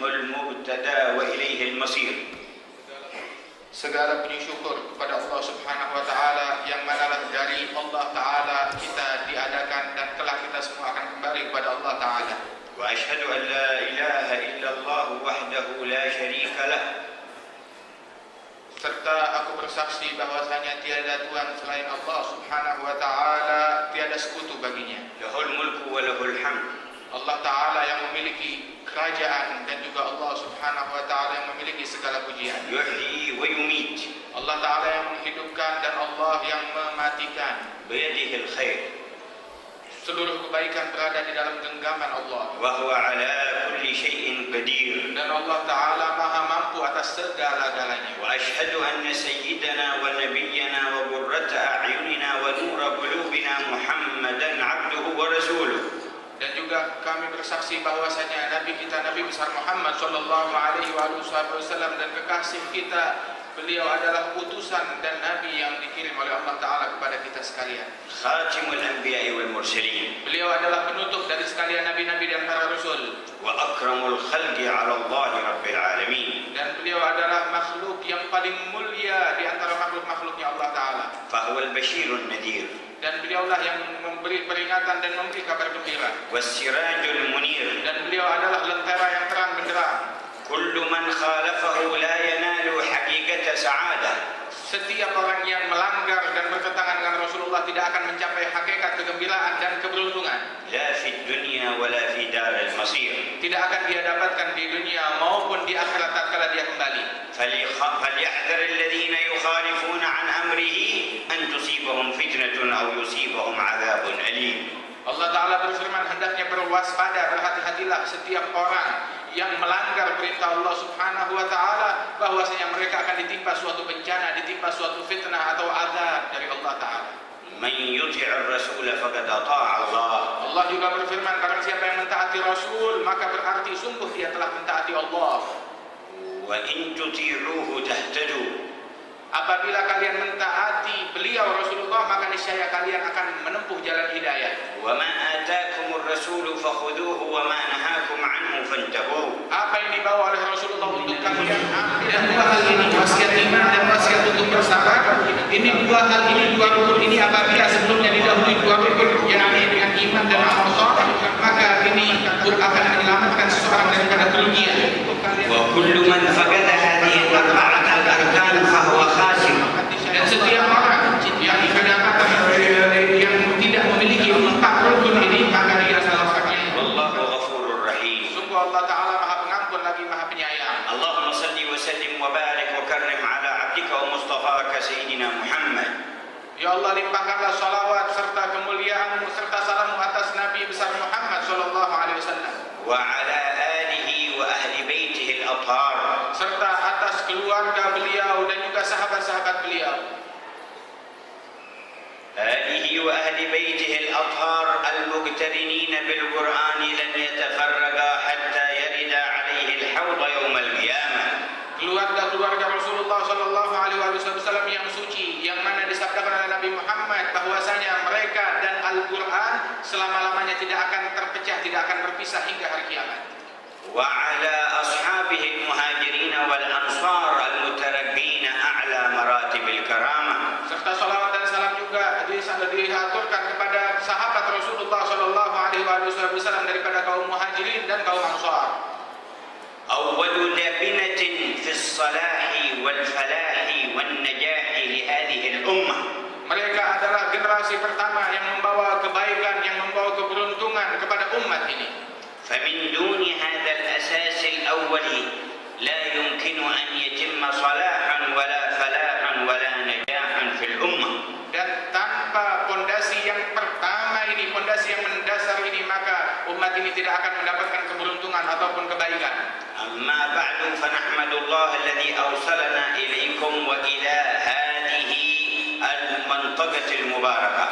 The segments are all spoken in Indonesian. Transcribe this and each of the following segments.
منه المبتدأ وإليه المصير. Segala puji syukur kepada Allah Subhanahu wa taala yang manalah dari Allah taala kita diadakan dan kelak kita semua akan kembali kepada Allah taala. وأشهد أن لا إله إلا الله وحده لا شريك له. Serta aku bersaksi bahwasanya tiada Tuhan selain Allah Subhanahu wa taala, tiada sekutu baginya. له الملك وله الحمد. Allah taala yang memiliki kerajaan dan juga Allah Subhanahu wa taala yang memiliki segala pujian. يحيي ويميت. Allah taala yang menghidupkan dan Allah yang mematikan. بيده الخير. Seluruh kebaikan berada di dalam genggaman Allah. وهو على كل شيء قدير. Dan Allah taala Maha mampu atas segala-galanya. وأشهد أن سيدنا ونبينا وقرة أعيننا ونور قلوبنا محمدا عبده ورسوله. Dan juga kami bersaksi bahwasanya Nabi kita Nabi besar Muhammad sallallahu alaihi wasallam dan kekasih kita, beliau adalah utusan dan nabi yang dikirim oleh Allah taala kepada kita sekalian. خاتم الأنبياء والمرسلين. Beliau adalah penutup dari sekalian nabi-nabi dan para rasul. وأكرم الخلق على الله رب العالمين. Dan beliau adalah makhluk yang paling mulia di antara makhluk-makhluknya Allah taala. فهو البشير النذير. Dan beliaulah yang memberi peringatan dan memberi kabar gembira. والسراج المنير. Dan beliau adalah lentera yang terang benderang. كل من خالفه لا ينال حقيقة سعادة. Setiap orang yang melanggar dan bertentangan dengan Rasulullah tidak akan mencapai hakikat kegembiraan dan keberuntungan. لا في الدنيا ولا في دار المصير. Tidak akan dia dapatkan di dunia maupun di akhirat tatkala dia kembali. فليحذر الذين يخالفون عن أمره أن تصيبهم فتنة أو يصيبهم عذاب أليم. Allah Ta'ala berfirman, hendaknya berwaspada, berhati-hatilah setiap orang yang melanggar perintah Allah Subhanahu wa Ta'ala, bahwasanya mereka akan ditimpa suatu bencana, ditimpa suatu fitnah atau azab dari Allah Ta'ala. من يطع الرسول فقد أطاع الله. Allah juga berfirman, barang siapa yang mentaati Rasul, maka berarti sungguh dia telah mentaati Allah. وإن تطيعوه تهتدوا. Apabila kalian mentaati beliau Rasulullah, maka niscaya kalian akan menempuh jalan hidayah. وما آتاكم الرسول فخذوه وما نهاكم عنه فانتهوا. Apa yang dibawa oleh Rasulullah untuk kalian ambil, dan dua hal ini, wasiat iman dan wasiat untuk bersabar. Ini dua hal ini, dua rukun ini apabila sebelumnya didahului dua rukun, yakni dengan iman dan amal saleh, maka ini akan menyelamatkan seseorang daripada kerugian. وكل من فقد هذه الأربعة الأركان فهو خاسر. Dan setiap orang yang kedapatan yang tidak memiliki empat rukun ini, maka dia salah satunya. والله غفور رحيم. Sungguh Allah Ta'ala Maha Pengampun lagi Maha Penyayang. اللهم صل وسلم وبارك وكرم على عبدك ومصطفاك سيدنا محمد. Ya Allah, limpahkanlah salawat serta kemuliaan-Mu serta salam atas Nabi besar Muhammad sallallahu alaihi wasallam. وعلى آله وأهل بيته الأطهار. Serta atas keluarga beliau dan juga sahabat-sahabat beliau. آله وأهل بيته الأطهار المقترنين بالقرآن لن يتفرقا حتى يرد عليه الحوض يوم القيامة. Keluarga Rasulullah sallallahu alaihi wasallam yang suci, yang mana disabdakan oleh Nabi Muhammad bahwasanya mereka dan Al-Qur'an selama-lamanya tidak akan terpecah, tidak akan berpisah hingga hari kiamat. وعلى أصحابه المهاجرين والأنصار المتربين أعلى مراتب الكرامة. Serta salawat dan salam juga diaturkan kepada sahabat Rasulullah sallallahu alaihi wasallam daripada kaum Muhajirin dan kaum Ansar. أول لبنة في الصلاح والفلاح والنجاح لهذه الأمة. Mereka adalah generasi pertama yang membawa kebaikan, yang membawa keberuntungan kepada umat ini. فمن دون هذا الأساس الأول لا يمكن أن يتم صلاحا ولا فلاحا ولا نجاحا في الأمة. Dan tanpa pondasi yang pertama ini, pondasi yang mendasar ini, maka umat ini tidak akan mendapatkan keberuntungan ataupun kebaikan. أما بعد فنحمد الله الذي أوصلنا إليكم وإلى هذه المنطقة المباركة.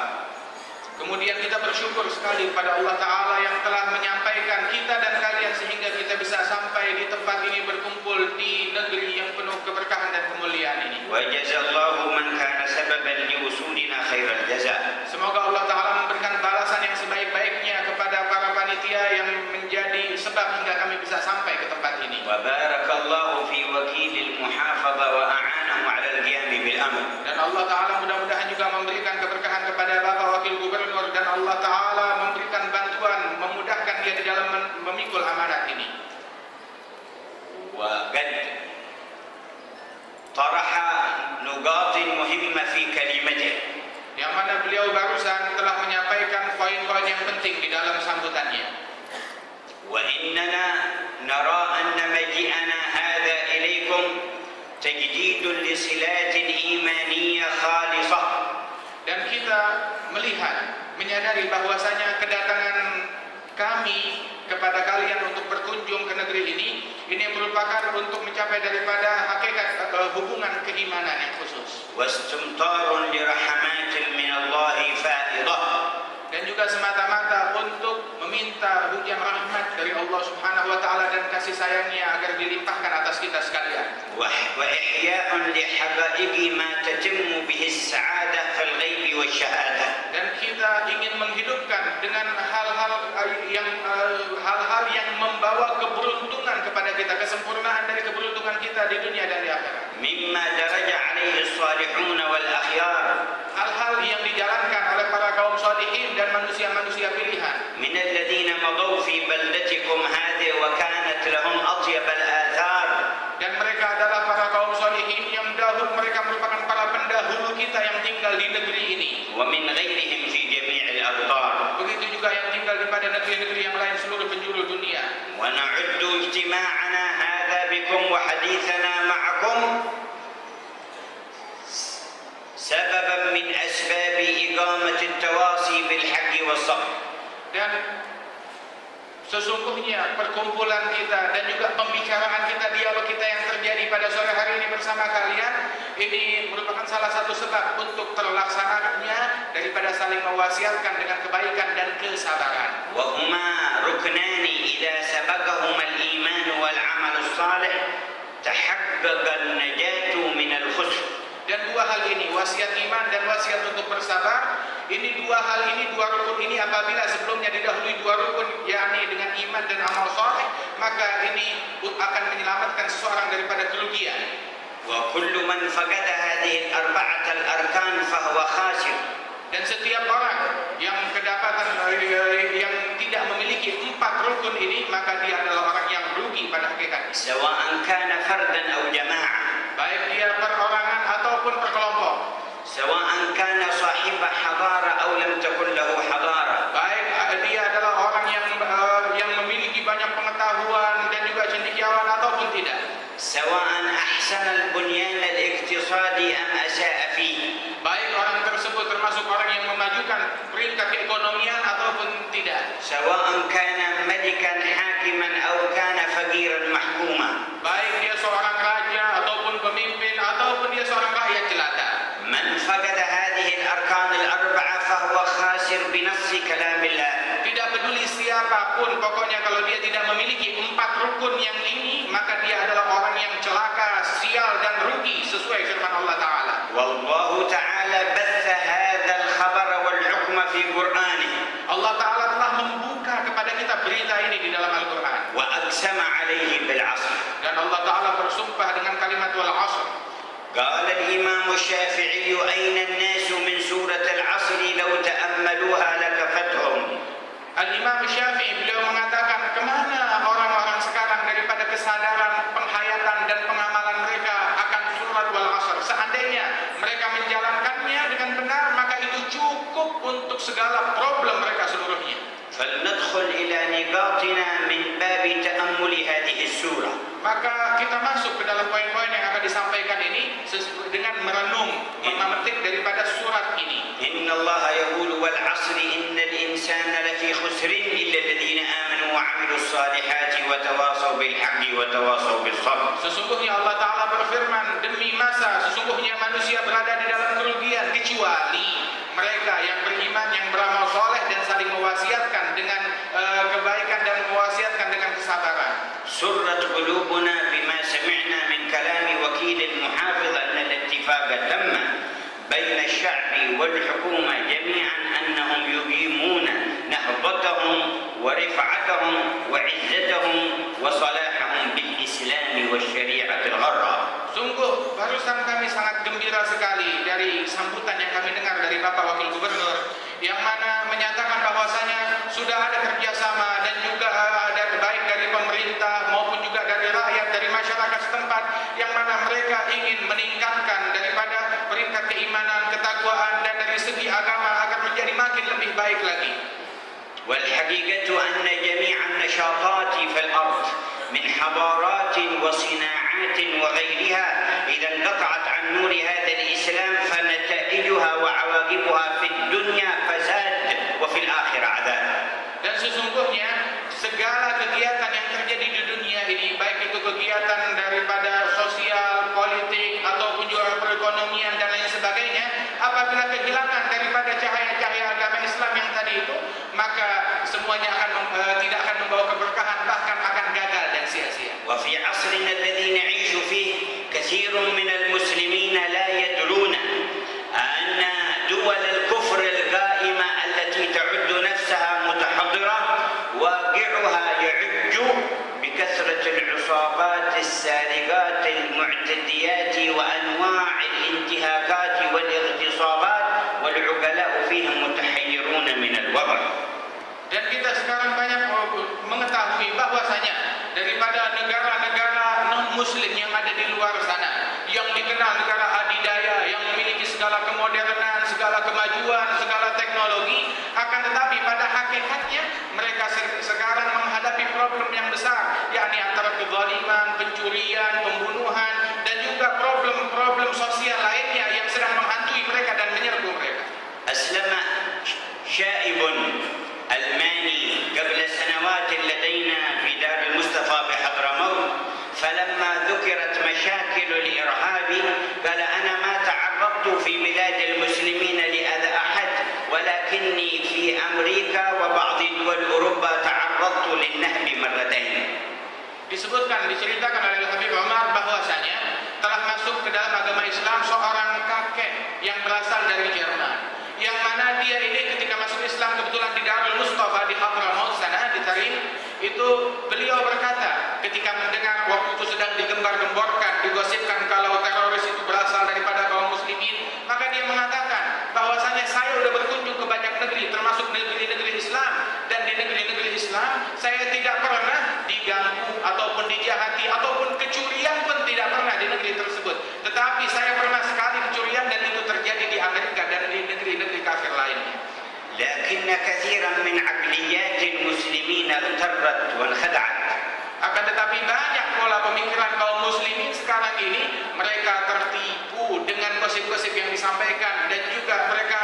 Kemudian kita bersyukur sekali kepada Allah Ta'ala yang telah menyampaikan kita dan kalian sehingga kita bisa sampai di tempat ini, berkumpul di negeri yang penuh keberkahan dan kemuliaan ini. وجزى الله من كان سببا لوصولنا خير الجزاء. Semoga Allah Ta'ala memberikan balasan yang sebaik-baiknya kepada para panitia yang menjadi sebab hingga kami bisa sampai ke tempat ini. طرح نقاط مهمة في كلمته، yang mana beliau barusan telah menyampaikan poin-poin yang penting di dalam sambutannya. وإننا نرى أن مجيئنا هذا إليكم تجديد لصلات إيمانية خالصة. Dan kita menyadari bahwasanya kedatangan kami kepada kalian untuk berkunjung ke negeri ini merupakan untuk mencapai daripada hakikat hubungan keimanan yang khusus. واستمطار لرحمات من الله فائضة. Dan juga semata-mata untuk meminta hujan rahmat dari Allah Subhanahu wa taala dan kasih sayangnya agar dilimpahkan atas kita sekalian. وإحياء لحقائق ما تتم به السعادة في الغيب والشهادة. Dan kita ingin menghidupkan dengan hal-hal yang membawa keberuntungan kepada kita, kesempurnaan dari keberuntungan kita di dunia dan di akhirat. مما درج عليه الصالحون والأخيار. Hal-hal yang dijalankan oleh para kaum sholihin dan manusia-manusia pilihan. من الذين مضوا في بلدتكم هذه وكانت لهم أطيب الآثار. Dan mereka adalah para kaum sholihin yang mereka merupakan para pendahulu kita yang tinggal di negeri ini. ومن غيرهم في جميع الأقطار. Begitu juga yang tinggal di pada negeri-negeri yang lain seluruh penjuru dunia. ونعد اجتماعنا هذا بكم وحديثنا معكم سببا من أسباب إقامة التواصي بالحق والصبر. Dan sesungguhnya perkumpulan kita dan juga pembicaraan kita, dialog kita yang terjadi pada sore hari ini bersama kalian, ini merupakan salah satu sebab untuk terlaksananya daripada saling mewasiatkan dengan kebaikan dan kesabaran. وهما ركنان إذا سبقهما الإيمان والعمل الصالح تحقق النجاة من الخسر. Dan dua hal ini, wasiat iman dan wasiat untuk bersabar, dua rukun ini apabila sebelumnya didahului dua rukun, yakni dengan iman dan amal saleh, maka ini akan menyelamatkan seseorang daripada kerugian. وكل من فقد هذه الأربعة الأركان فهو خاسر. Dan setiap orang yang yang tidak memiliki empat rukun ini, maka dia adalah orang yang rugi pada hakikatnya. سواء كان فردا أو جماعة. Baik dia perorangan ataupun perkelompok. سواء كان صاحب حضارة أو لم تكن له حضارة. Baik dia adalah orang yang memiliki banyak pengetahuan dan juga cendekiawan ataupun tidak. سواء أحسن البنيان الاقتصادي أم أساء فيه. Baik orang tersebut termasuk orang yang memajukan peringkat keekonomian ataupun tidak. سواء كان ملكا حاكما أو كان فقيرا محكوما. Baik dia seorang raja ataupun pemimpin ataupun dia seorang rakyat jelata. من فقد هذه الأركان الأربعة فهو خاسر بنص كلام الله. Tidak peduli siapapun, pokoknya kalau dia tidak memiliki empat rukun yang ini, maka dia adalah orang yang celaka, sial dan rugi sesuai firman Allah Ta'ala. والله تعالى بث هذا الخبر والحكم في قرآنه. Allah Ta'ala telah membuka kepada kita berita ini di dalam Al-Quran. وأقسم عليه بالعصر. Dan Allah Ta'ala bersumpah dengan kalimat wal asr. قال الإمام الشافعي أين الناس من سورة العصر لو تأملوها لكفتهم. Al-Imam Syafi'i beliau mengatakan, kemana orang-orang sekarang daripada kesadaran, penghayatan dan pengamalan mereka akan surat wal asr. Seandainya mereka menjalankannya dengan benar, maka itu cukup untuk segala problem mereka seluruhnya. فلندخل إلى نقاطنا من باب تأمل هذه السورة. Maka kita masuk ke dalam poin-poin yang akan disampaikan ini dengan merenung, memetik daripada surat ini. إن الله يقول والعصر إن الإنسان لفي خسر إلا الذين آمنوا وعملوا الصالحات وتواصوا بالحق وتواصوا بالصبر. Sesungguhnya Allah Ta'ala berfirman, demi masa sesungguhnya manusia berada di dalam kerugian kecuali mereka yang beriman, yang beramal soleh dan saling mewasiatkan dengan kebaikan dan mewasiatkan dengan kesabaran. سرت قلوبنا بما سمعنا من كلام وكيل المحافظ أن الاتفاق تم بين الشعب والحكومة جميعا أنهم يقيمون نهضتهم ورفعتهم وعزتهم وصلاحهم بالإسلام والشريعة الغراء. Sungguh barusan kami sangat gembira sekali dari sambutan yang kami dengar dari Bapak Wakil Gubernur, yang mana menyatakan bahwasanya sudah ada kerjasama dan juga ada baik dari pemerintah maupun juga dari rakyat, dari masyarakat setempat, yang mana mereka ingin meningkatkan وصناعات وغيرها إذا انقطعت عن نور هذا الإسلام فنتائجها وعواقبها في الدنيا فساد وفي الآخرة عذاب. Dan sesungguhnya segala kegiatan yang terjadi di dunia ini, baik itu kegiatan daripada sosial, politik, ataupun juga perekonomian dan lain sebagainya, apabila kehilangan daripada cahaya-cahaya agama Islam yang tadi itu, maka semuanya tidak akan membawa keberkahan, bahkan akan gagal dan sia-sia. وفي عصرنا الذي نعيش فيه كثير من المسلمين لا يدرون أن دول الكفر القائمة التي تعد نفسها متحضرة واقعها يعج بكثرة العصابات السارقات المعتديات وأنواع الانتهاكات والاغتصابات والعقلاء فيهم متحيرون من الوضع. Dan kita sekarang banyak mengetahui bahwasanya daripada negara-negara non-muslim yang ada di luar sana, yang dikenal negara adidaya, yang memiliki segala kemodernan, segala kemajuan, segala teknologi, akan tetapi pada hakikatnya mereka sekarang menghadapi problem yang besar, yakni antara kezaliman, pencurian, pembunuhan, dan juga problem-problem sosial lainnya yang sedang menghantui mereka dan menyerbu mereka. أسلم شائب ألماني قبل سنوات لدينا في دار المصطفى بحضرموت، فلما ذكرت مشاكل الإرهاب قال أنا ما تعرضت في بلاد المسلمين لأذى أحد ولكني في أمريكا وبعض دول أوروبا تعرضت للنهب مرتين. Diceritakan oleh Habib Umar bahwasanya telah masuk ke dalam agama Islam seorang kakek yang berasal dari Jerman, yang mana dia ini ketika masuk Islam kebetulan di Darul Mustafa di Hadramaut sana di Tarim, itu beliau berkata ketika mendengar waktu itu sedang digembar-gemborkan, digosipkan kalau teroris itu berasal daripada kaum muslimin, maka dia mengatakan bahwasanya saya sudah berkunjung ke banyak negeri termasuk negeri-negeri Islam, dan di negeri-negeri Islam saya tidak pernah diganggu ataupun dijahati ataupun kecurian pun tidak pernah di negeri tersebut, tetapi saya pernah sekali kecurian dan itu terjadi di Amerika dan di negeri-negeri kafir lainnya. لكن كثيرا من عقليات المسلمين اغترت وانخدعت. Akan tetapi banyak pola pemikiran kaum muslimin sekarang ini, mereka tertipu dengan gosip-gosip yang disampaikan dan juga mereka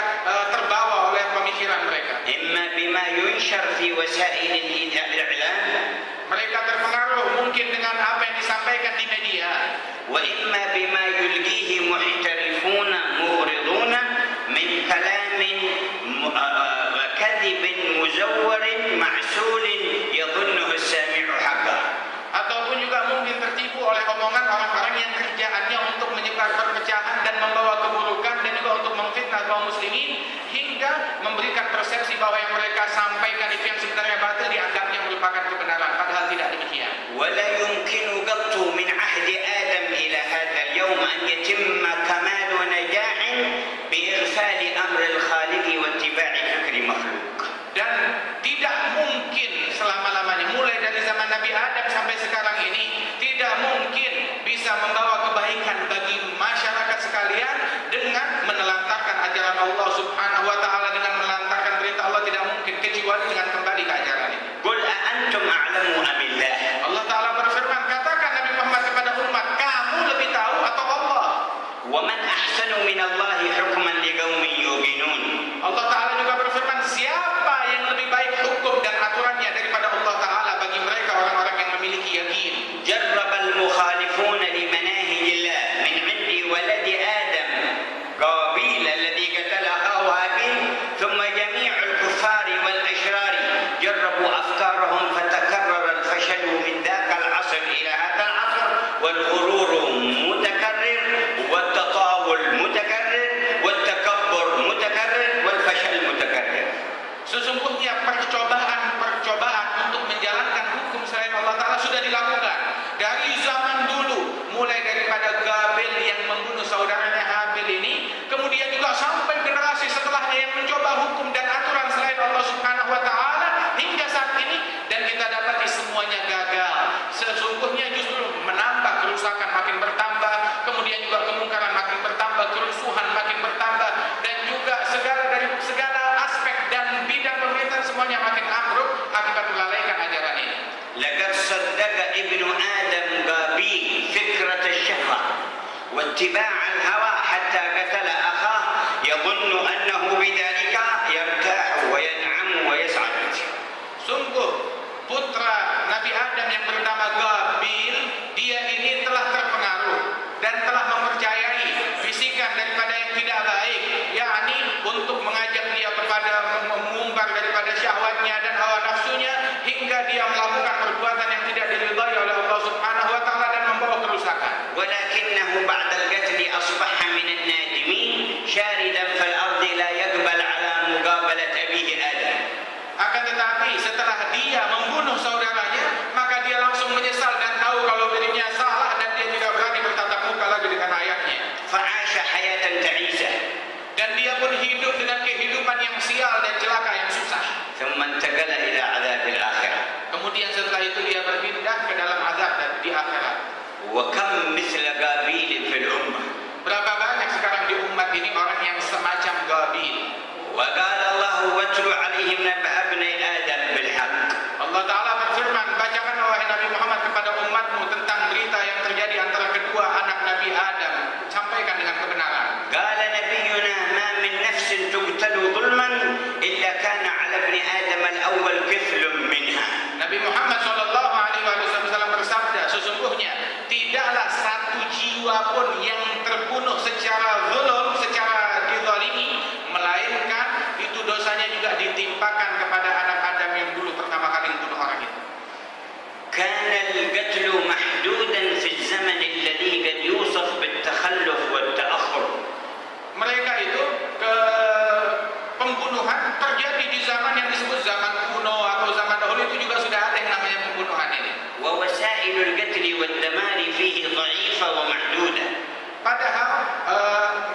terbawa oleh pemikiran mereka. إما بما ينشر في وسائل الإعلام. Mereka terpengaruh mungkin dengan apa yang disampaikan di media. وإما بما يلقيه محترفون مغرضون من كلام كذب مزور معسول يظنه السامع حقا. Ataupun juga mungkin tertipu oleh omongan orang-orang yang kerjaannya untuk menyebar perpecahan dan membawa keburukan dan juga untuk memfitnah kaum muslimin hingga memberikan persepsi bahwa yang mereka sampaikan itu yang sebenarnya batil dianggapnya merupakan kebenaran, padahal tidak demikian. ولا يمكن قط من عهد آدم إلى هذا اليوم أن يتم كمال نجاح بإغفال أمر الخالق واتباع فكر مخلوق. Dan tidak mungkin selama-lamanya, mulai dari zaman Nabi Adam sampai sekarang ini, tidak mungkin bisa membawa kebaikan bagi masyarakat sekalian dengan menelantarkan ajaran Allah Subhanahu wa taala, dengan menelantarkan perintah Allah, tidak mungkin kecuali dengan kembali ke ajaran ini. قل أأنتم أعلم أم الله. Allah taala berfirman, katakan Nabi Muhammad kepada umat, kamu lebih tahu atau Allah? ومن أحسن من الله حكما لقوم يوقنون. Allah taala juga berfirman, siapa yang lebih baik hukum dan aturannya daripada Allah taala bagi mereka orang-orang yang memiliki yakin. جرب المخالفون لمناهج الله من عند ولد آدم قابيل الذي قتل أخاه هابيل ثم جميع الكفار والأشرار جربوا أفكارهم فتكرر الفشل من ذاك العصر إلى هذا العصر والغرور متكرر والتطاول متكرر والتكبر متكرر والفشل متكرر. Sesungguhnya percobaan untuk menjalankan hukum selain Allah Ta'ala sudah dilakukan dari zaman dulu, mulai daripada Qabil yang membunuh saudaranya Habil ini, kemudian juga sampai generasi setelahnya yang mencoba hukum dan aturan selain Allah Subhanahu wa Ta'ala hingga saat ini, dan kita dapati semuanya gagal. Sesungguhnya justru menambah kerusakan makin bertambah, kemudian juga kemungkaran makin bertambah, kerusuhan makin bertambah, dan juga segala aspek dan bidang pemerintahan semuanya makin ambruk akibat melalaikan ajaran ini. لقد صدق ابن آدم قابيل واتباع الهوى حتى قتل أخاه يظن أنه بذلك يرتاح وينعم ويسعد. Sungguh putra Nabi Adam yang bernama Qabil, dia ini telah terpengaruh dan telah mempercayai bisikan daripada yang tidak baik, yakni untuk mengajak dia kepada mengumbar daripada syahwatnya dan hawa nafsunya hingga dia melakukan perbuatan yang tidak diridhai oleh Allah Subhanahu wa taala dan membawa kerusakan. ولكنه بعد القتل أصبح من النادمين شاردا في الأرض لا يقبل على مقابلة أبيه آدم. Akan tetapi setelah dia membunuh saudaranya, maka dia langsung menyesal dan tahu kalau dirinya salah dan dia tidak berani bertatap muka lagi dengan ayahnya. فعاش حياة تعيسة. Dan dia pun hidup dengan kehidupan yang sial dan celaka yang susah. ثم انتقل إلى عذاب الآخرة. Kemudian setelah itu dia berpindah ke dalam azab dan di akhirat. وكم مثل قابيل في الأمة. Berapa banyak sekarang di umat ini orang yang semacam Qabil. وقال الله واتل عليهم نبأ ابني آدم بالحق. Allah Ta'ala berfirman, bacakan wahai Nabi Muhammad kepada umatmu tentang berita yang terjadi antara kedua anak Nabi Adam. Sampaikan dengan kebenaran. قال نبينا ما من نفس تقتل ظلما إلا كان على ابن آدم الأول كفل منها. Nabi Muhammad SAW bersabda, sesungguhnya tidaklah satu jiwa pun yang terbunuh secara zulum, secara dizalimi, melainkan itu dosanya juga ditimpakan kepada anak Adam yang dulu pertama kali membunuh orang itu. كان القتل محدودا في الزمن الذي قد يوصف بالتخلف والتأخر. Mereka itu pembunuhan terjadi di zaman yang disebut zaman kuno atau zaman dahulu, itu juga sudah ada yang namanya pembunuhan ini. ووسائل القتل والدمار فيه ضعيفة ومحدودة. Padahal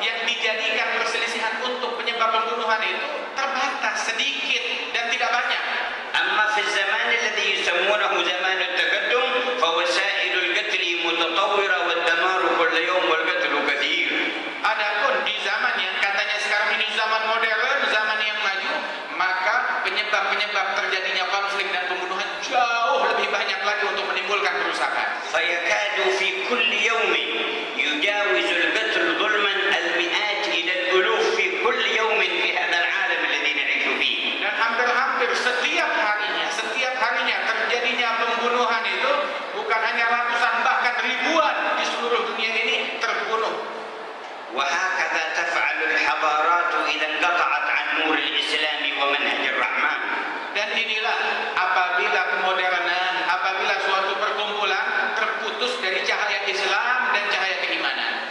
yang dijadikan perselisihan untuk penyebab pembunuhan itu terbatas, sedikit dan tidak banyak. أما في الزمان الذي يسمونه زمان التقدم فوسائل القتل متطورة والدمار كل يوم والقتل كثير. Adapun di zaman yang katanya sekarang ini zaman modern, zaman yang maju, maka penyebab-penyebab terjadinya konflik dan pembunuhan jauh lebih banyak lagi untuk menimbulkan kerusakan. فيكاد في كل يوم يجاوز القتل ظلما المئات إلى الألوف في كل يوم في هذا العالم الذي نعيش فيه. Dan hampir-hampir setiap harinya terjadinya pembunuhan itu bukan hanya ratusan bahkan ribuan di seluruh dunia ini terbunuh. وهكذا تفعل الحضارات إذا انقطعت عن نور الإسلام ومنهج الرحمن. Dan inilah apabila kemodernan, apabila suatu perkumpulan terputus dari cahaya Islam dan cahaya keimanan.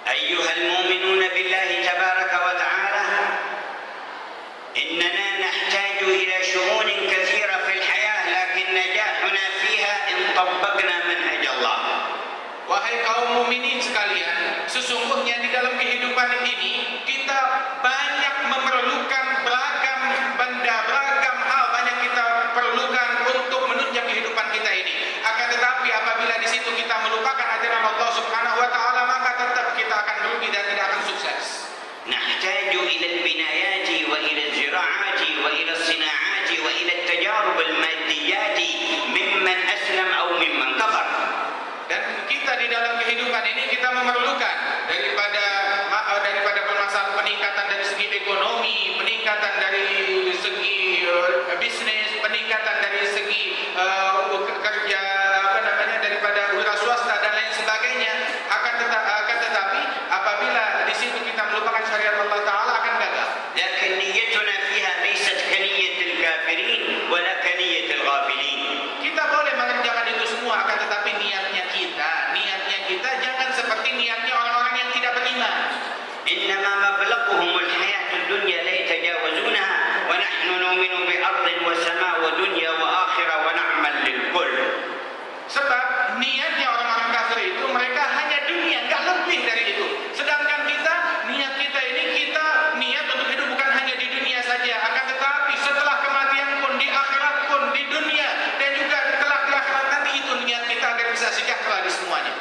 أيها المؤمنون بالله تبارك وتعالى إننا نحتاج إلى شؤون كثيرة في الحياة لكن نجاحنا فيها إن طبقنا منهج الله. Wahai kaum mukminin sekalian, sesungguhnya di dalam kehidupan ini kita banyak memerlukan beragam benda, beragam hal banyak kita perlukan untuk menunjang kehidupan kita ini. Akan tetapi apabila di situ kita melupakan ajaran Allah Subhanahu wa taala, maka tetap kita akan merugi dan tidak akan sukses. نحتاج إلى البنايات وإلى الزراعات وإلى الصناعات وإلى التجارب الماديات ممن أسلم أو ممن كفر. Dan kita di dalam kehidupan ini kita memerlukan daripada permasalahan peningkatan dari segi ekonomi, peningkatan dari segi bisnis, peningkatan dari segi kerja daripada wira swasta dan lain sebagainya. Akan tetapi apabila di situ kita melupakan syariat Allah Taala akan gagal. لكن نيتنا فيها ليست كنية الكافرين ولا كنية الغافلين. Kita boleh mengerjakan itu semua, akan tetapi niatnya kita jangan seperti niatnya orang-orang yang tidak beriman. إنما مبلغهم الحياة الدنيا لا يتجاوزونها ونحن نؤمن بأرض وسماء ودنيا وآخرة ونعمل للكل. Sebab niatnya orang-orang kafir itu mereka hanya dunia, nggak lebih dari itu. Sedangkan niat kita ini niat untuk hidup bukan hanya di dunia saja, akan tetapi setelah kematian pun, di akhirat pun, di dunia dan juga kelak di akhirat nanti, itu niat kita agar bisa sejahtera di semuanya.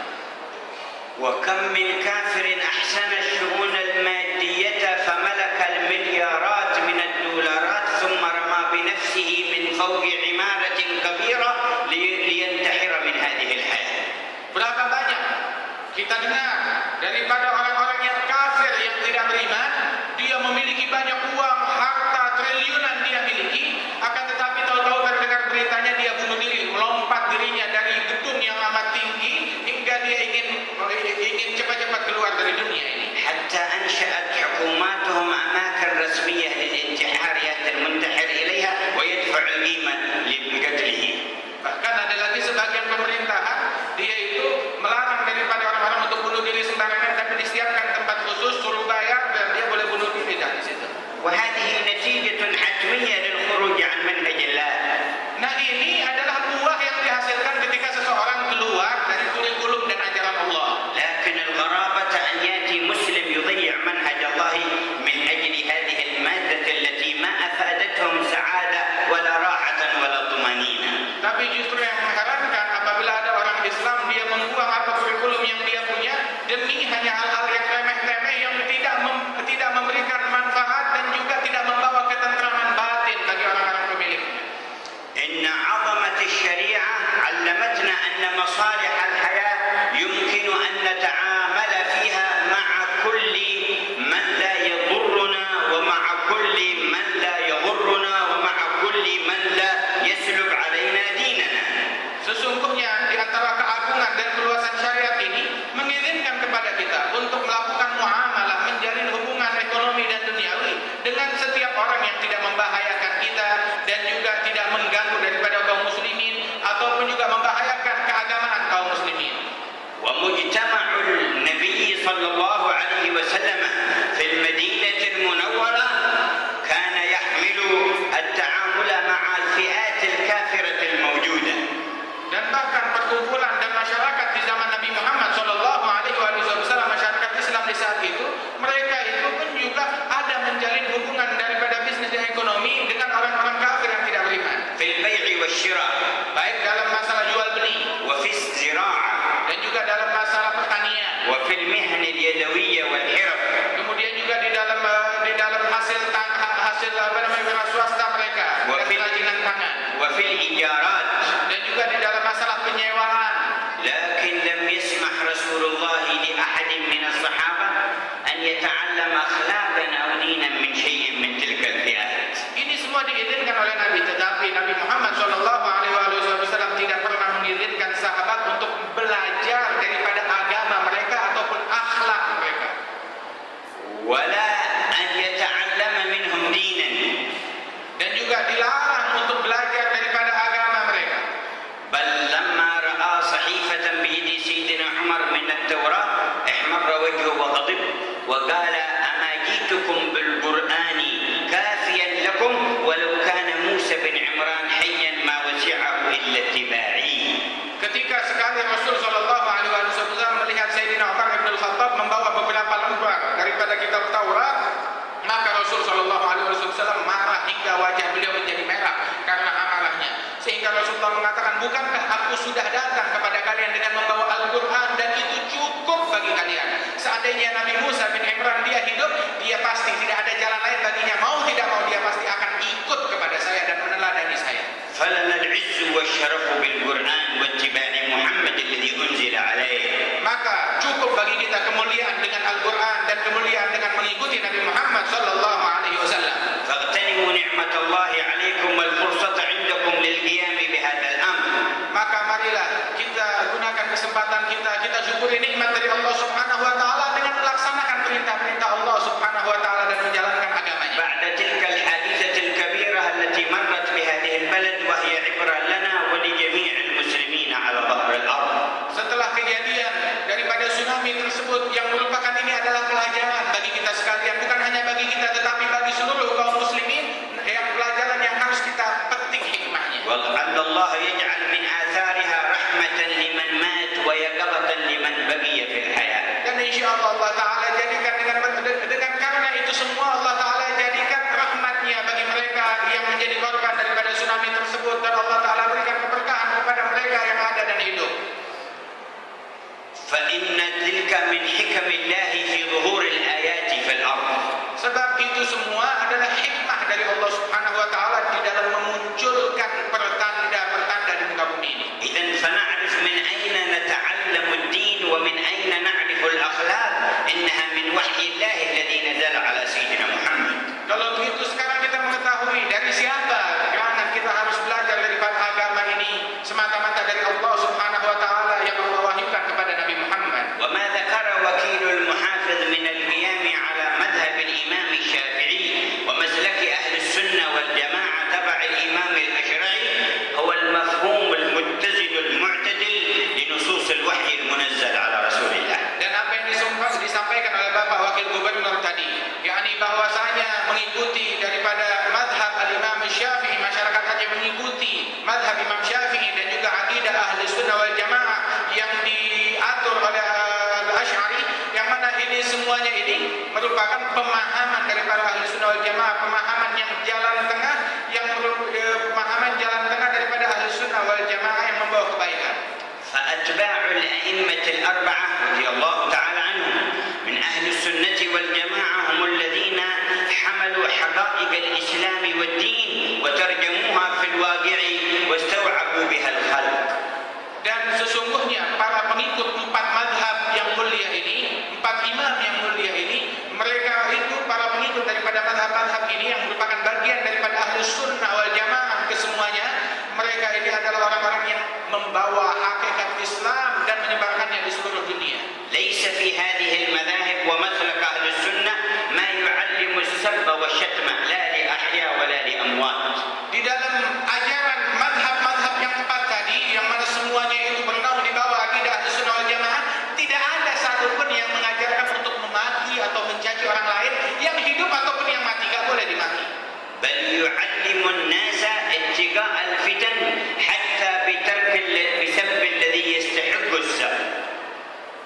وكم من كافر أحسن الشؤون المادية فملك المليارات من الدولارات ثم رمى بنفسه من فوق عمارة كبيرة لينتحر من هذه الحياة. Berapa banyak Kita dengar daripada orang-orang yang kafir yang tidak beriman, dia memiliki banyak uang, harta triliunan dia miliki, akan tetapi tahu-tahu terdengar beritanya dia bunuh diri, melompat dirinya dari gedung yang amat tinggi hingga dia ingin cepat-cepat keluar dari dunia ini. حتى أنشأت حكوماتهم أماكن رسمية للانتحار يأتي المنتحر إليها ويدفع القيمة لقتله. Bahkan ada lagi sebagian pemerintahan, dia itu melarang daripada orang-orang untuk bunuh diri sembarangan, tapi disiapkan tempat khusus, suruh bayar dan dia boleh bunuh diri dari situ. وهذه نتيجة حتمية للخروج عن منهج الله. Nah, ini adalah buah yang dihasilkan ketika seseorang keluar dari kurikulum dan ajaran Allah. لكن الغرابة أن يأتي مسلم يضيع منهج الله من أجل هذه المادة التي ما أفادتهم سعادة ولا راحة ولا طمأنينة. Tapi justru yang mengherankan apabila ada orang Islam dia membuang apa kurikulum yang dia punya demi hanya hal-hal yang remeh-temeh yang tidak memberikan manfaat dan juga tidak membawa ketentraman batin bagi orang-orang pemiliknya. إن عظمة الشريعة علمتنا أن مصالح الحياة يمكن أن نتعامل فيها مع كل من لا يضرنا ومع كل من لا يضرنا ومع كل من لا يسلب علينا ديننا. Sesungguhnya di antara keagungan dan keluasan syariat ini mengizinkan kepada kita untuk melakukan muamalah, menjalin hubungan ekonomi dan duniawi dengan setiap orang yang tidak membahayakan kita dan juga tidak mengganggu daripada kaum muslimin ataupun juga membahayakan keagamaan kaum muslimin. ومجتمع النبي صلى الله عليه وسلم في المدينة المنورة كان يحمل التعامل مع الفئات الكافرة الموجودة. Dan bahkan perkumpulan dan masyarakat di zaman Nabi Muhammad Shallallahu Alaihi Wasallam, masyarakat Islam di saat itu, mereka itu pun juga ada menjalin hubungan daripada bisnis dan ekonomi dengan orang-orang kafir yang tidak beriman. في البيع والشراء. Baik dalam masalah jual beli, وفي الزراعة. dan juga dalam masalah pertanian, وفي المهن اليدوية والحرف. kemudian juga di dalam hasil wira swasta mereka, dan kerajinan tangan, وفي الإيجارات. dan juga di dalam masalah penyewaan. لكن لم يسمح رسول الله لأحد من الصحابة أن يتعلم أخلاقا أو دينا من شيء من تلك الفئات. Ini semua diizinkan oleh Nabi, tetapi Nabi Muhammad Shallallahu Alaihi Wasallam tidak pernah mengizinkan sahabat untuk belajar daripada agama mereka ataupun akhlak mereka. ولا أن يتعلم منهم دينا. Dan juga dilarang untuk belajar daripada agama mereka. بل لما رأى صحيفة بيد سيدنا عمر من التوراة احمر وجهه وغضب وقال أما جئتكم بالقرآن كافيا لكم ولو كان موسى بن عمران حيا ما وسعه إلا اتباعي. Ketika sekali Rasul Shallallahu Alaihi Wasallam melihat Sayyidina Umar bin Khattab membawa beberapa lembar daripada kitab Taurat, maka Rasul Shallallahu Alaihi Wasallam marah hingga wajah beliau menjadi merah karena amarahnya. Sehingga Rasulullah mengatakan, bukankah aku sudah datang kepada kalian dengan membawa Al-Quran dan itu cukup bagi kalian. Seandainya Nabi Musa bin Imran dia hidup, dia pasti tidak ada jalan lain baginya, mau tidak mau dia pasti akan ikut kepada saya dan meneladani saya. فلنا العز والشرف بالقرآن واتباع محمد الذي أنزل عليه. Maka cukup bagi kita kemuliaan dengan Al-Quran dan kemuliaan dengan mengikuti Nabi Muhammad Sallallahu Alaihi Wasallam. فاغتنموا نعمة الله عليكم والفرصة عندكم للقيام بهذا الأمر. Maka marilah kita gunakan kesempatan kita syukuri nikmat dari Allah Subhanahu Wa Taala dengan melaksanakan perintah-perintah Allah Subhanahu Wa Taala dan menjalankan agamanya. بعد تلك الحادثة الكبيرة التي مرت بهذه البلد وهي عبرة لنا ولجميع المسلمين على ظهر الأرض. Setelah kejadian daripada tsunami tersebut yang merupakan ini adalah pelajaran bagi kita sekalian, bukan hanya bagi kita tetapi bagi seluruh kaum muslimin, yang pelajaran yang harus kita petik hikmahnya. ولعل الله يجعل من آثارها رحمة لمن مات ويقظة لمن بقي في الحياة. Dan insyaallah Allah Taala jadikan dengan karena itu semua Allah Taala jadikan rahmatnya bagi mereka yang menjadi korban daripada tsunami tersebut, dan Allah Taala berikan keberkahan kepada mereka yang ada dan hidup. فإن تلك من حكم الله في ظهور الآيات في الأرض. Sebab itu semua adalah hikmah dari Allah Subhanahu Wa Taala di dalam memunculkan pertanda-pertanda di muka bumi ini. إذن فنعرف من أين نتعلم الدين ومن أين نعرف الأئمة الأربعة رضي الله تعالى عنهم من أهل السنة والجماعة هم الذين حملوا حقائق الإسلام والدين وترجموها في الواقع واستوعبوا بها الخلق. Dan sesungguhnya para pengikut empat madhab yang mulia ini, empat imam yang mulia ini, mereka itu para pengikut daripada madhab-madhab ini yang merupakan bagian daripada ahlus sunnah wal jamaah kesemuanya. Mereka ini adalah orang-orang yang membawa hakikat Islam dan menyebarkannya di seluruh dunia. ليس في هذه المذاهب ومسلك أهل السنة ما يعلم السب والشتم لا لأحياء ولا لأموات. Di dalam ajaran madhab-madhab yang empat tadi, yang mana semuanya itu bernaung di bawah akidah Ahlus Sunnah wal Jamaah, tidak ada satupun yang mengajarkan untuk memaki atau mencaci orang lain, yang hidup ataupun yang mati, tidak boleh dimaki. بل يعلم الناس اتقاء الفتن حتى بسب الذي يستحق السب.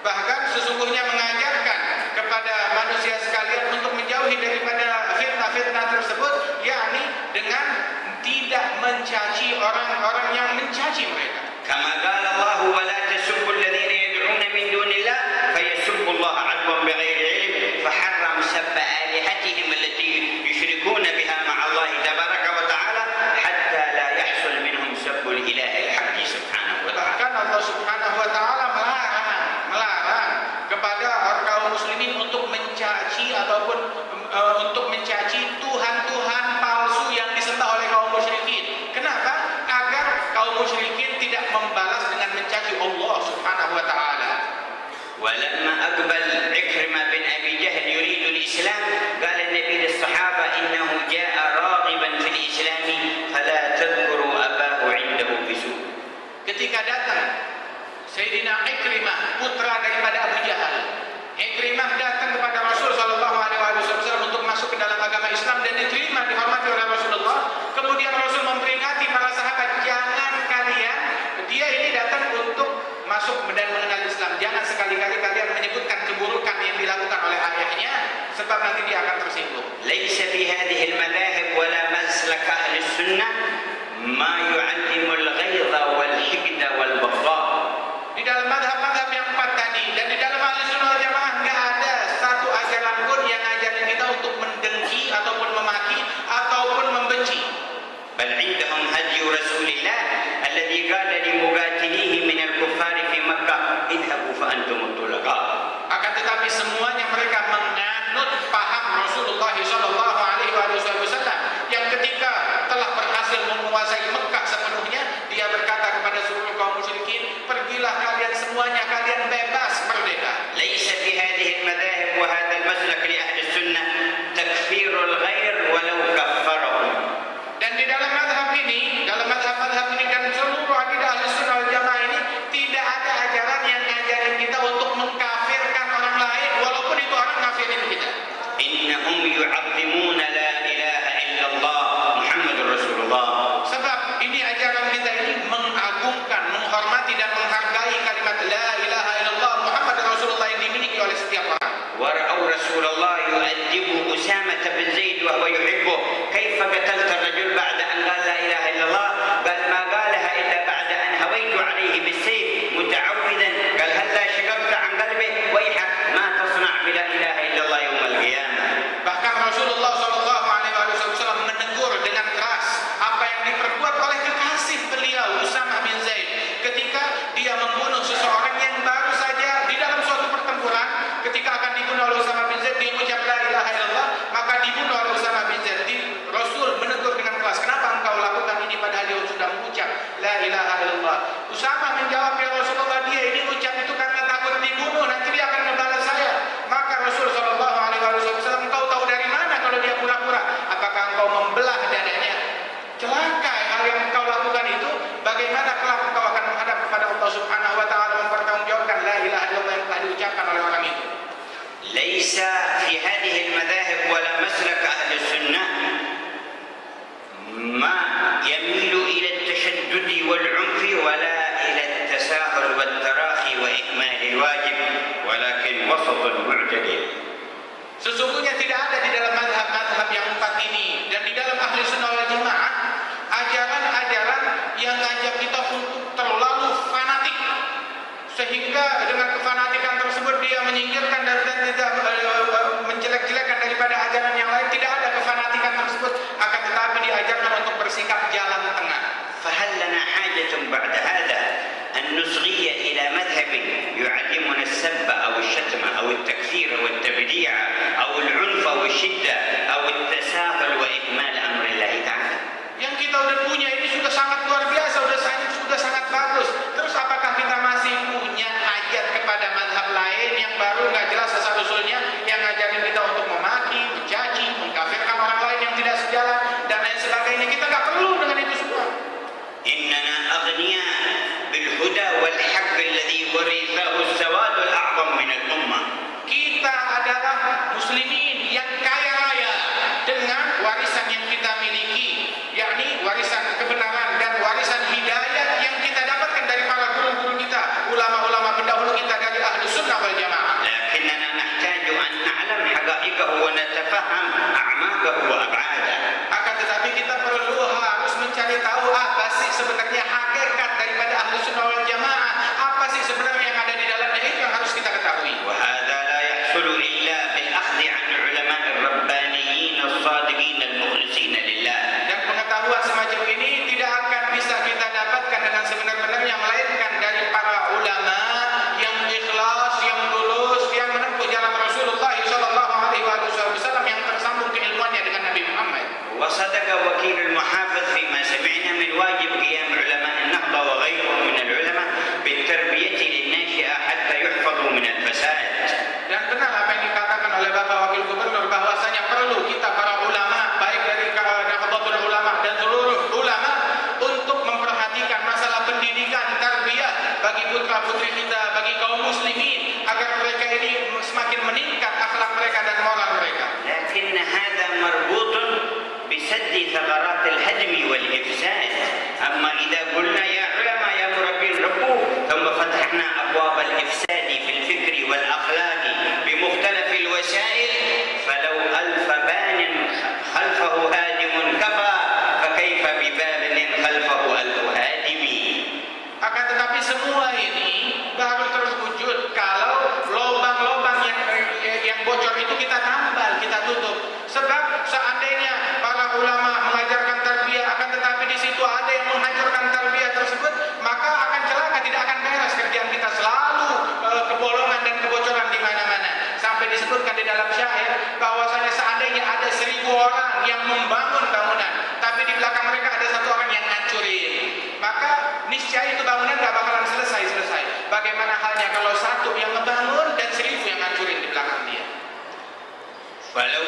Bahkan sesungguhnya mengajarkan kepada manusia sekalian untuk menjauhi daripada fitnah-fitnah tersebut, yakni dengan tidak mencaci orang-orang yang mencaci mereka. كما قال الله ولا تسبوا الذين يدعون من دون الله فيسبوا الله عدوا بغير علم فحرم سب آلهتهم التي يشركون بها مع الله تبارك وتعالى حتى لا يحصل منهم سب الإله الحق سبحانه وتعالى. Bahkan Allah Subhanahu wa taala melarang kepada orang kaum muslimin untuk mencaci ataupun untuk mencaci tuhan-tuhan palsu yang disembah oleh kaum musyrikin. Kenapa? Agar kaum musyrikin tidak membalas dengan mencaci Allah Subhanahu wa taala. ولما أقبل عكرمة بن أبي جهل يريد الإسلام قال النبي للصحابة إنه جاء راغبا في الإسلام فلا تذكروا أباه عنده بسوء. Ketika datang Sayyidina Ikrimah, putra daripada Abu Jahal, Ikrimah datang kepada Rasul sallallahu alaihi wasallam untuk masuk ke dalam agama Islam dan diterima, dihormati oleh Rasulullah. Kemudian Rasul memperingati para sahabat, jangan kalian, dia ini datang untuk masuk dan mengenal Islam, jangan sekali-kali kalian menyebutkan keburukan yang dilakukan oleh ayahnya, sebab nanti dia akan tersinggung. ليس في هذه المذاهب ولا مسلك أهل السنة ما يعلم الغيظ والحقد والبغضاء. Di dalam madhab-madhab yang empat tadi dan di dalam Ahlus Sunnah wal Jamaah nggak ada satu ajaran pun yang ngajarin kita untuk mendengki ataupun memaki ataupun membenci. بل عندهم هدي رسول الله الذي قال لمقاتليه من الكفار في مكة اذهبوا فأنتم الطلقاء. Akan tetapi semuanya mereka menganut paham Rasulullah sallallahu alaihi wasallam yang ketika telah berhasil menguasai Mekah sepenuhnya, dia berkata kepada seluruh kaum musyrikin, pergilah kalian semuanya, kalian bebas merdeka. ليس في هذه المذاهب وهذا المسلك لأهل السنة تكفير الغير ولو كفرهم. Dan di dalam madhab ini, dan seluruh akidah Ahlus Sunnah wal Jamaah ini, tidak ada ajaran yang ngajarin kita untuk mengkafirkan orang lain walaupun itu orang kafirin kita. إنهم يعظمون لا إله إلا الله محمد رسول الله. Sebab ini ajaran kita ini mengagungkan, menghormati dan menghargai kalimat la ilaha illallah Muhammad Rasulullah yang dimiliki oleh setiap orang. ورأوا رسول الله يؤدب أسامة بن زيد وهو يحبه كيف قتلت الرجل بعد أن قال لا إله إلا الله قال ما قالها إلا بعد أن هويت عليه بالسيف متعوذا قال هلا شققت عن قلبه ويحك ما تصنع بلا إله إلا الله يوم القيامة. Bahkan Rasulullah sallallahu alaihi wasallam menegur dengan keras apa yang diperbuat oleh kekasih beliau Usamah bin Zaid ketika dia membunuh seseorang yang baru saja di dalam suatu pertempuran. Ketika akan dibunuh oleh Usamah bin Zaid, dia mengucap la ilaha illallah, maka dibunuh oleh Usamah bin Zaid. Rasul menegur dengan keras, kenapa engkau lakukan ini padahal dia sudah mengucap la ilaha illallah. Usamah menjawab, ya Rasulullah, dia ini ucap itu karena takut dibunuh, nanti dia akan membalas saya. Maka Rasul sallallahu alaihi wasallam, engkau tahu dari mana kalau dia pura-pura? Apakah engkau membelah dadanya? Celaka hal yang engkau lakukan itu. Bagaimana kelak engkau akan menghadap kepada Allah Subhanahu wa taala mempertanggungjawabkan la ilaha illallah yang telah diucapkan oleh orang itu. ليس في هذه المذاهب ولا مسلك أهل السنة ما يميل إلى التشدد والعنف ولا إلى التساهل والتراخي وإكمال الواجب ولكن وسط معتدل. Sesungguhnya tidak ada di dalam madhab-madhab yang empat ini dan di dalam Ahli Sunnah wal Jamaah ajaran-ajaran yang ngajak kita untuk terlalu fanatik sehingga baru, nggak jelas asal-usulnya, yang ngajarin kita untuk memaki, mencaci, mengkafirkan orang lain yang tidak sejalan dan lain sebagainya. Kita nggak perlu dengan itu semua. إننا أغنياء بالهدى والحق الذي ورثه السواد الأعظم من الأمة. Kita adalah muslimin yang kaya raya dengan warisan yang kita miliki, yakni warisan kebenaran dan warisan hidayah yang kita dapatkan dari para guru-guru kita, ulama-ulama pendahulu kita dari ahlu sunnah wal jamaah. لكننا نحتاج أن نعلم حقائقه ونتفهم أعماقه وأبعاده. Akan tetapi kita perlu harus mencari tahu apa sih sebenarnya hakikat daripada ahlu sunnah wal jamaah, apa sih sebenarnya yang ada di dalamnya, itu yang harus kita ketahui. وهذا لا يحصل إلا بالأخذ عن العلماء الربانيين الصادقين المخلصين لله. Dan pengetahuan semacam ini tidak akan bisa kita dapatkan dengan sebenar-benarnya, melainkan dari para ulama yang ikhlas, yang lurus, yang menempuh jalan Rasulullah SAW yang tersambung keilmuannya dengan Nabi Muhammad. وصدق وكيل المحافظ فيما سمعنا من واجب قيام علماء النهضة وغيرهم من العلماء بالتربية للناشئة حتى يحفظوا من الفساد. Dan benar apa yang dikatakan oleh Bapak Wakil Gubernur, bahwasanya perlu kita para ulama, baik dari Nahdlatul Ulama dan seluruh ulama, untuk memperhatikan masalah pendidikan, tarbiyah bagi putra-putri kita, bagi kaum muslimin, agar mereka ini semakin meningkat akhlak mereka dan moral mereka. لكن هذا مربوط بسد ثغرات الهدم والإفساد. أما إذا قلنا يا علماء يا مربين ربوا ثم فتحنا أبواب الإفساد في الفكر والأخلاق بمختلف الوسائل فلو ألف بان خلفه هادم كفى فكيف بباب خلفه ألف هادم. Akan tetapi semua ini baru terwujud kalau lubang-lubang yang bocor itu kita tambal, kita tutup. Sebab seandainya para ulama mengajarkan tarbiyah, akan tetapi di situ ada yang menghancurkan tarbiyah tersebut, maka akan celaka, tidak akan beres kerjaan kita, selalu kebolongan dan kebocoran di mana-mana. Sampai disebutkan di dalam syair bahwasanya seandainya ada 1000 orang yang membangun bangunan, tapi di belakang mereka ada 1 orang yang ngancurin, maka niscaya itu bangunan gak bakalan selesai. Bagaimana halnya kalau 1 yang ngebangun dan 1000 yang ngancurin di belakang dia. ولو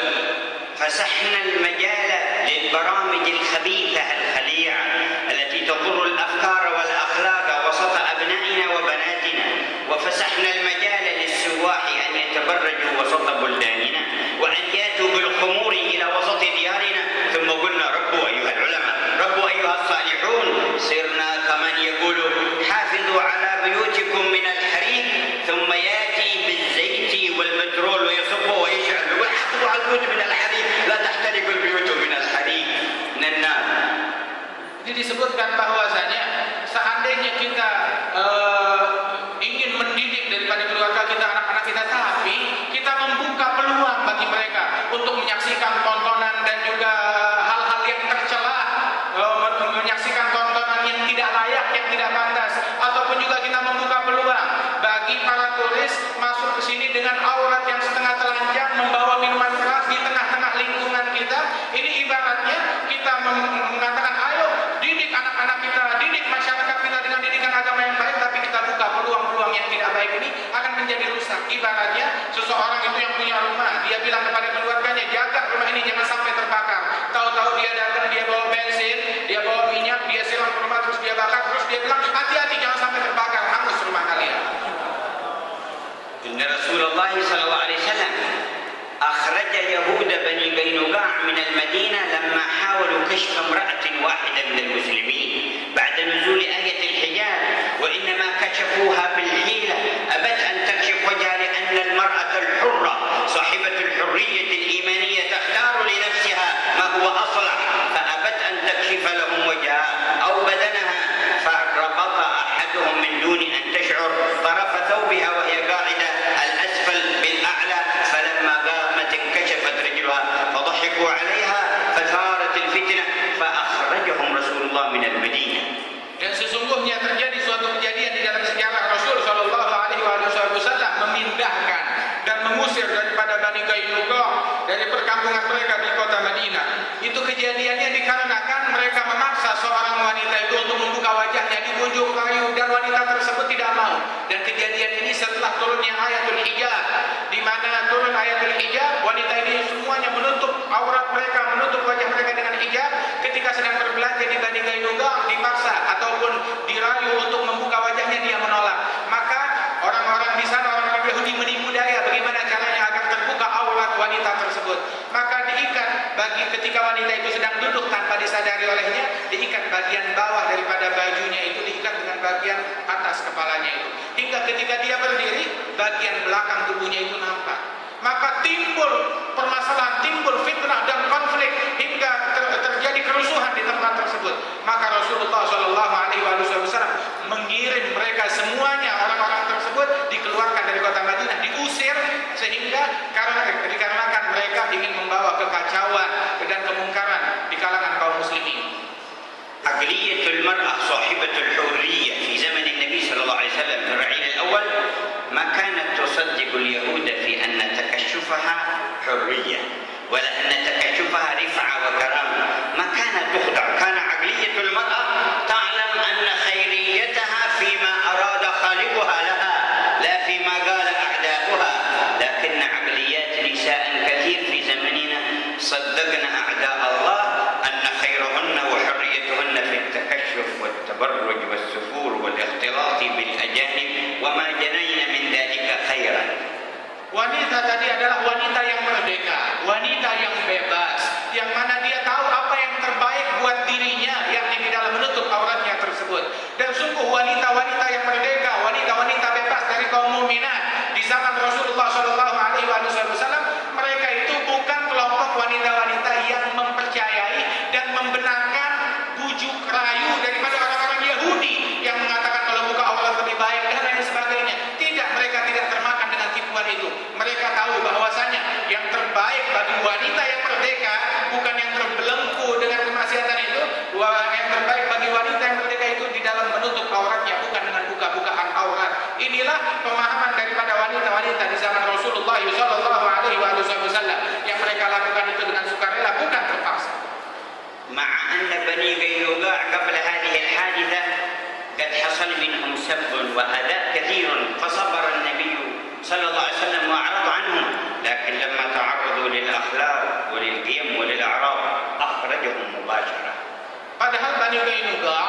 فسحنا المجال للبرامج الخبيثة الخليعة التي تضر الأفكار والأخلاق وسط أبنائنا وبناتنا، وفسحنا المجال للسواح أن يتبرجوا وسط بلداننا وأن يأتوا بالخمور إلى وسط ديارنا، ثم قلنا ربوا أيها العلماء، ربوا أيها الصالحون، صرنا كمن يقول حافظوا على بيوتكم من الحريق، ثم يأتي بالزيت والبترول ويصبه ويشعل ويقول حافظوا على البيوت من الحريق لا تحترق البيوت من الحريق من النار. Ini disebutkan bahwasanya seandainya kita ingin mendidik daripada keluarga kita, anak-anak kita, tapi kita membuka peluang bagi mereka untuk menyaksikan tontonan dan juga hal-hal yang tercela, menyaksikan tontonan yang tidak layak, yang tidak pantas, ataupun juga kita membuka peluang bagi para turis masuk ke sini dengan aurat yang setengah telanjang, membawa minuman keras di tengah-tengah lingkungan kita. Ini ibaratnya kita mengatakan, ayo didik anak-anak kita, didik masyarakat kita dengan didikan agama yang baik, tapi kita buka peluang-peluang yang tidak baik ini akan menjadi rusak. Ibaratnya seseorang itu yang punya rumah, dia bilang kepada keluarganya, jaga rumah ini jangan sampai terbakar. Tahu-tahu dia datang, dia bawa bensin, dia bawa minyak, dia siram ke rumah, terus dia bakar, terus dia bilang, hati-hati jangan sampai terbakar, hangus rumah kalian. Inna Rasulullah SAW أخرج يهود بني بينقاع من المدينة لما حاولوا كشف امرأة واحدة من المسلمين بعد نزول آية الحجاب، وإنما كشفوها بالحيلة، أبت أن تكشف وجهها لأن المرأة الحرة صاحبة الحرية الإيمانية تختار لنفسها ما هو أصلح، فأبت أن تكشف لهم وجهها أو بدنها، فربط أحدهم من دون أن تشعر طرف ثوبها وهي قاعدة الأسفل بالأعلى، فلما قامت انكشفت رجلها فضحكوا عليها فثارت الفتنة فأخرجهم رسول الله من المدينة. Dan sesungguhnya terjadi suatu kejadian di dalam sejarah ketika dia berdiri, bagian belakang tubuhnya itu nampak. Maka timbul permasalahan, timbul fitnah dan konflik hingga terjadi kerusuhan di tempat tersebut. Maka Rasulullah SAW mengirim mereka semuanya, orang-orang tersebut dikeluarkan dari kota Madinah, diusir, sehingga dikarenakan mereka ingin membawa kekacauan dan kemungkaran di kalangan kaum muslimin. عقلية المرأة صاحبة الحرية في زمن النبي صلى الله عليه وسلم في الرعيل الأول ما كانت تصدق اليهود في أن تكشفها حرية ولا أن تكشفها رفعة وكرامة. ما كانت تخضع. كان عقلية المرأة تعلم أن خيريتها فيما أراد خالقها لها لا فيما قال أعداؤها. لكن عقليات نساء كثير في زمننا صدقنا أعداء الله أن خيرهن وحريتهن في التكشف والتبرج والسفور والاختلاط بالأجانب وما جنينا من ذلك خيرا. Wanita tadi adalah wanita yang merdeka, wanita yang bebas, yang mana dia tahu apa yang terbaik buat dirinya, yang di dalam menutup auratnya tersebut. Dan sungguh wanita-wanita yang merdeka, wanita-wanita bebas dari kaum mukminat di zaman Rasulullah SAW, mereka itu bukan kelompok wanita-wanita yang mempercayai dan membenarkan bujuk rayu daripada orang-orang Yahudi yang mengatakan kalau buka aurat lebih baik dan lain sebagainya. Tidak, mereka tidak termakan dengan tipuan itu. Mereka tahu bahwasanya yang terbaik bagi wanita yang merdeka bukan yang terbelenggu dengan kemaksiatan itu. Yang terbaik bagi wanita yang merdeka itu di dalam menutup auratnya, bukan dengan buka-bukaan aurat. Inilah pemahaman daripada wanita-wanita di zaman Rasulullah SAW yang mereka lakukan itu dengan sukarela, bukan terpaksa. مع أن بني قينقاع قبل هذه الحادثة قد حصل منهم سب وأذى كثير فصبر النبي صلى الله عليه وسلم وأعرض عنهم، لكن لما تعرضوا للأخلاق وللقيم وللأعراض أخرجهم مباشرة. Padahal Bani Qainuqa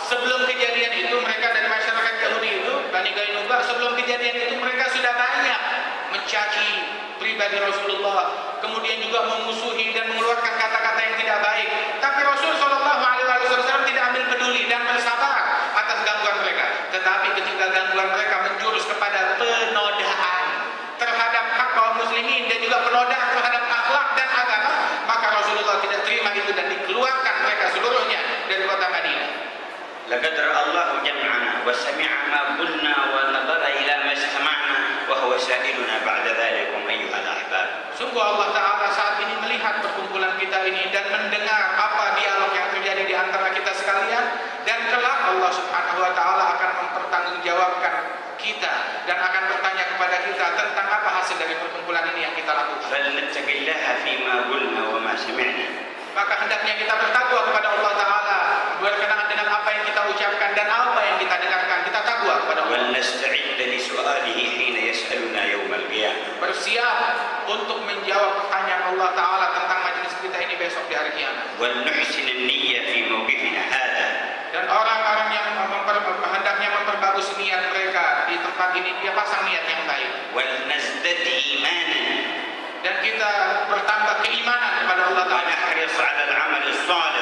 sebelum kejadian itu, mereka dari masyarakat Yahudi itu, Bani Qainuqa sebelum kejadian itu mereka sudah banyak mencaci pribadi Rasulullah, kemudian juga memusuhi dan mengeluarkan kata-kata yang tidak baik. Tapi Rasul SAW tidak ambil peduli dan bersabar atas gangguan mereka. Tetapi ketika gangguan mereka menjurus kepada penodaan terhadap hak kaum muslimin dan juga penodaan terhadap akhlak dan agama, maka Rasulullah tidak terima itu dan dikeluarkan mereka seluruhnya dari kota Madinah. لقد رأى الله جمعنا وسمع ما قلنا ونظر إلى ما استمعنا وهو سائلنا بعد ذلكم أيها الأحباب. Sungguh Allah Ta'ala saat ini melihat perkumpulan kita ini dan mendengar apa dialog yang terjadi di antara kita sekalian, dan kelak Allah Subhanahu Wa Ta'ala akan mempertanggungjawabkan kita dan akan bertanya kepada kita tentang apa hasil dari perkumpulan ini yang kita lakukan. فلنتق الله فيما قلنا وما سمعنا. Maka hendaknya kita bertakwa kepada Allah Ta'ala berkenaan dengan apa yang kita ucapkan dan apa yang kita dengarkan. Kita takwa kepada Allah. ولنستعد لسؤاله حين يسألنا يوم القيامة. Bersiap untuk menjawab pertanyaan Allah Ta'ala tentang majelis kita ini besok di hari kiamat. ولنحسن النية في موقفنا هذا. Dan orang-orang yang hendaknya memperbagus niat mereka di tempat ini, dia pasang niat yang baik. ولنزدد إيمانا. Dan kita bertambah keimanan kepada Allah Ta'ala. ونحرص على العمل الصالح.